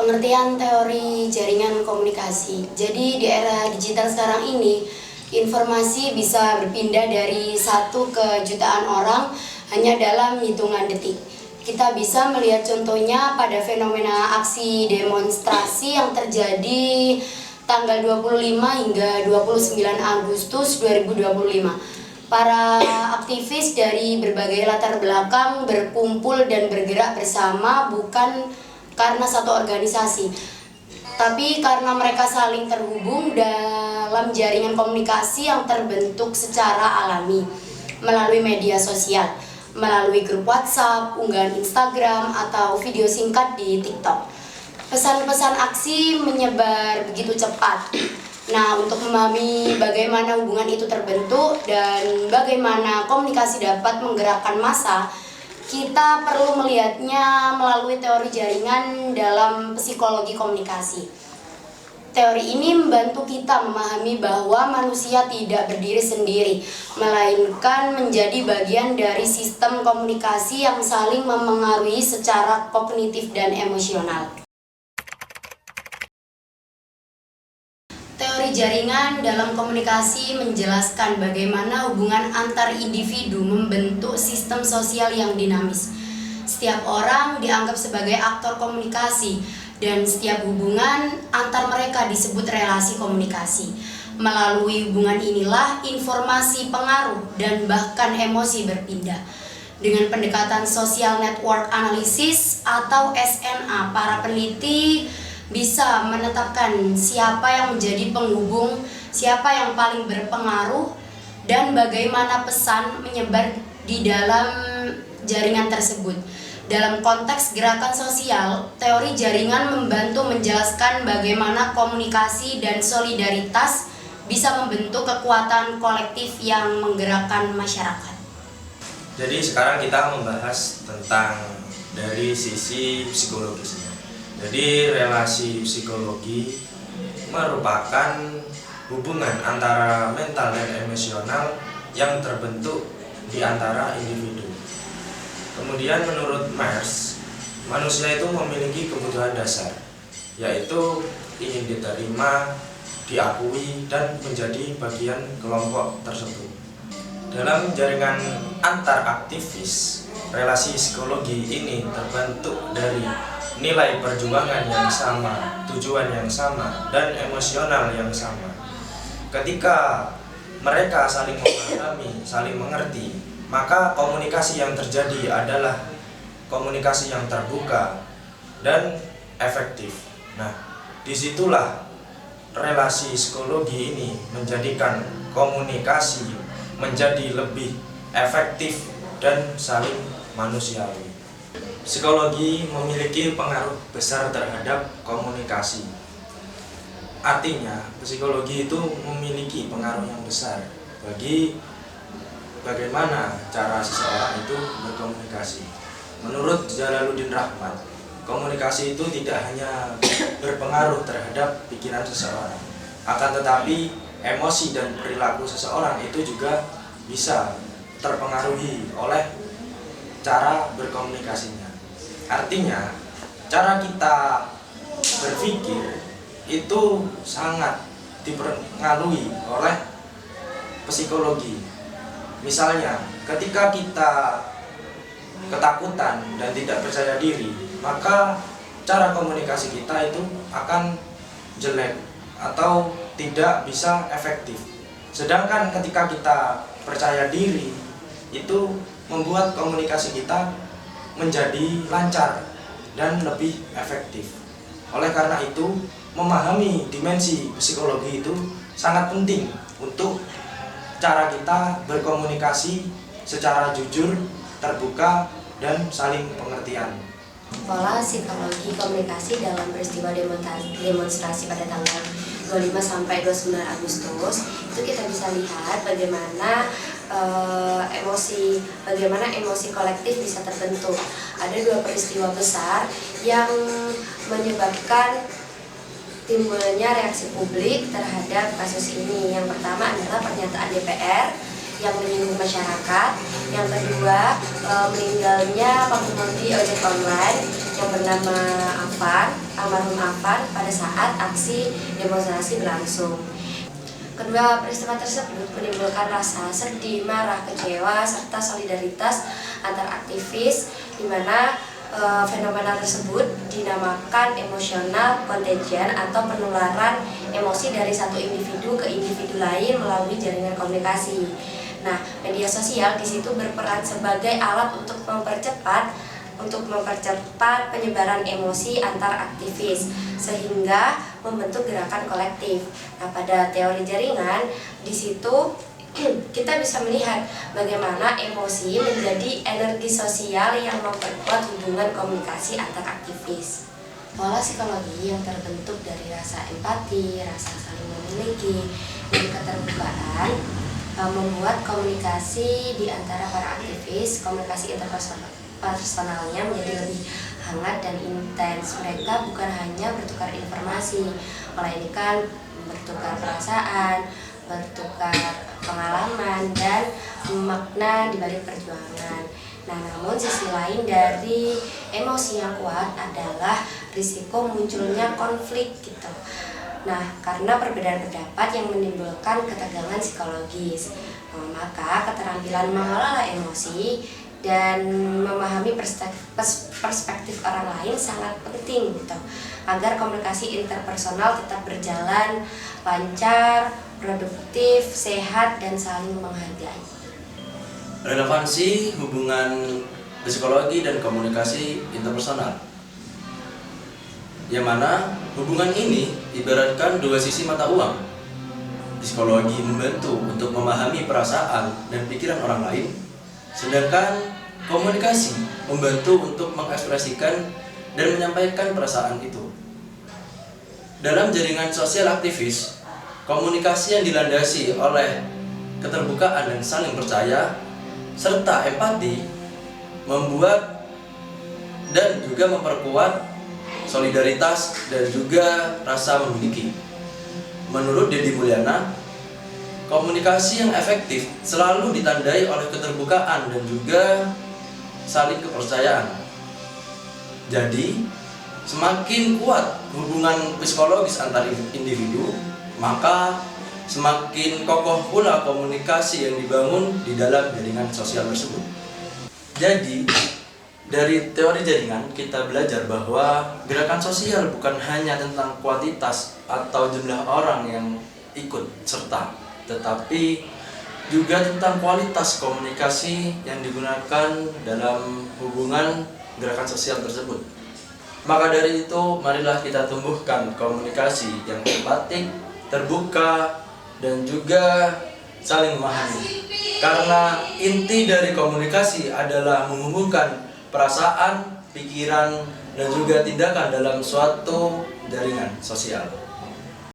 Pengertian teori jaringan komunikasi. Jadi di era digital sekarang ini, informasi bisa berpindah dari 1 ke jutaan orang hanya dalam hitungan detik. Kita bisa melihat contohnya pada fenomena aksi demonstrasi yang terjadi tanggal 25 hingga 29 Agustus 2025. Para aktivis dari berbagai latar belakang berkumpul dan bergerak bersama bukan karena satu organisasi, tapi karena mereka saling terhubung dalam jaringan komunikasi yang terbentuk secara alami melalui media sosial, melalui grup WhatsApp, unggahan Instagram, atau video singkat di TikTok. Pesan-pesan aksi menyebar begitu cepat. Nah, untuk memahami bagaimana hubungan itu terbentuk dan bagaimana komunikasi dapat menggerakkan massa, kita perlu melihatnya melalui teori jaringan dalam psikologi komunikasi. Teori ini membantu kita memahami bahwa manusia tidak berdiri sendiri, melainkan menjadi bagian dari sistem komunikasi yang saling memengaruhi secara kognitif dan emosional. Teori jaringan dalam komunikasi menjelaskan bagaimana hubungan antar individu membentuk sistem sosial yang dinamis. Setiap orang dianggap sebagai aktor komunikasi, dan setiap hubungan antar mereka disebut relasi komunikasi. Melalui hubungan inilah informasi, pengaruh, dan bahkan emosi berpindah. Dengan pendekatan social network analysis atau SNA, para peneliti bisa menetapkan siapa yang menjadi penghubung, siapa yang paling berpengaruh, dan bagaimana pesan menyebar di dalam jaringan tersebut. Dalam konteks gerakan sosial, teori jaringan membantu menjelaskan bagaimana komunikasi dan solidaritas bisa membentuk kekuatan kolektif yang menggerakkan masyarakat. Jadi sekarang kita membahas tentang dari sisi psikologisnya. Jadi relasi psikologi merupakan hubungan antara mental dan emosional yang terbentuk di antara individu. Kemudian menurut Myers, manusia itu memiliki kebutuhan dasar, yaitu ingin diterima, diakui, dan menjadi bagian kelompok tersebut. Dalam jaringan antar aktivis, relasi psikologi ini terbentuk dari nilai perjuangan yang sama, tujuan yang sama, dan emosional yang sama. Ketika mereka saling memahami, saling mengerti, maka komunikasi yang terjadi adalah komunikasi yang terbuka dan efektif. Nah, disitulah relasi psikologi ini menjadikan komunikasi menjadi lebih efektif dan saling manusiawi. Psikologi memiliki pengaruh besar terhadap komunikasi. Artinya, psikologi itu memiliki pengaruh yang besar bagi bagaimana cara seseorang itu berkomunikasi. Menurut Jalaluddin Rahmat, komunikasi itu tidak hanya berpengaruh terhadap pikiran seseorang, akan tetapi emosi dan perilaku seseorang itu juga bisa terpengaruhi oleh cara berkomunikasinya. Artinya, cara kita berpikir itu sangat dipengaruhi oleh psikologi. Misalnya, ketika kita ketakutan dan tidak percaya diri, maka cara komunikasi kita itu akan jelek atau tidak bisa efektif. Sedangkan ketika kita percaya diri, itu membuat komunikasi kita menjadi lancar dan lebih efektif. Oleh karena itu, memahami dimensi psikologi itu sangat penting untuk cara kita berkomunikasi secara jujur, terbuka, dan saling pengertian. Pola psikologi komunikasi dalam peristiwa demonstrasi pada tanggal 25 sampai 29 Agustus itu kita bisa lihat bagaimana emosi kolektif bisa terbentuk. Ada 2 peristiwa besar yang menyebabkan timbulnya reaksi publik terhadap kasus ini. Yang pertama adalah pernyataan DPR yang menyinggung masyarakat. Yang kedua, meninggalnya pengemudi ojek online yang bernama almarhum Afan pada saat aksi demonstrasi berlangsung. Kedua peristiwa tersebut menimbulkan rasa sedih, marah, kecewa, serta solidaritas antar aktivis, di mana fenomena tersebut dinamakan emosional contagion atau penularan emosi dari satu individu ke individu lain melalui jaringan komunikasi. Nah, media sosial di situ berperan sebagai alat untuk mempercepat penyebaran emosi antar aktivis sehingga membentuk gerakan kolektif. Nah, pada teori jaringan di situ kita bisa melihat bagaimana emosi menjadi energi sosial yang memperkuat hubungan komunikasi antar aktivis. Pola psikologi yang terbentuk dari rasa empati, rasa saling memiliki, dan keterbukaan membuat komunikasi di antara para aktivis, komunikasi interpersonalnya menjadi lebih hangat dan intens. Mereka bukan hanya bertukar informasi, melainkan bertukar perasaan, bertukar pengalaman dan makna di balik perjuangan. Nah, namun sisi lain dari emosi yang kuat adalah risiko munculnya konflik gitu. Nah, karena perbedaan pendapat yang menimbulkan ketegangan psikologis, maka keterampilan mengelola emosi dan memahami perspektif orang lain sangat penting gitu, agar komunikasi interpersonal tetap berjalan lancar, produktif, sehat, dan saling menghargai. Relevansi hubungan psikologi dan komunikasi interpersonal, yang mana hubungan ini ibaratkan dua sisi mata uang. Psikologi membantu untuk memahami perasaan dan pikiran orang lain, sedangkan komunikasi membantu untuk mengekspresikan dan menyampaikan perasaan itu. Dalam jaringan sosial aktivis, komunikasi yang dilandasi oleh keterbukaan dan saling percaya serta empati membuat dan juga memperkuat solidaritas dan juga rasa memiliki. Menurut Deddy Mulyana, komunikasi yang efektif selalu ditandai oleh keterbukaan dan juga saling kepercayaan. Jadi, semakin kuat hubungan psikologis antar individu, maka semakin kokoh pula komunikasi yang dibangun di dalam jaringan sosial tersebut. Jadi, dari teori jaringan kita belajar bahwa gerakan sosial bukan hanya tentang kuantitas atau jumlah orang yang ikut serta, tetapi juga tentang kualitas komunikasi yang digunakan dalam hubungan gerakan sosial tersebut. Maka dari itu, marilah kita tumbuhkan komunikasi yang empatik, terbuka, dan juga saling memahami. Karena inti dari komunikasi adalah menghubungkan perasaan, pikiran, dan juga tindakan dalam suatu jaringan sosial.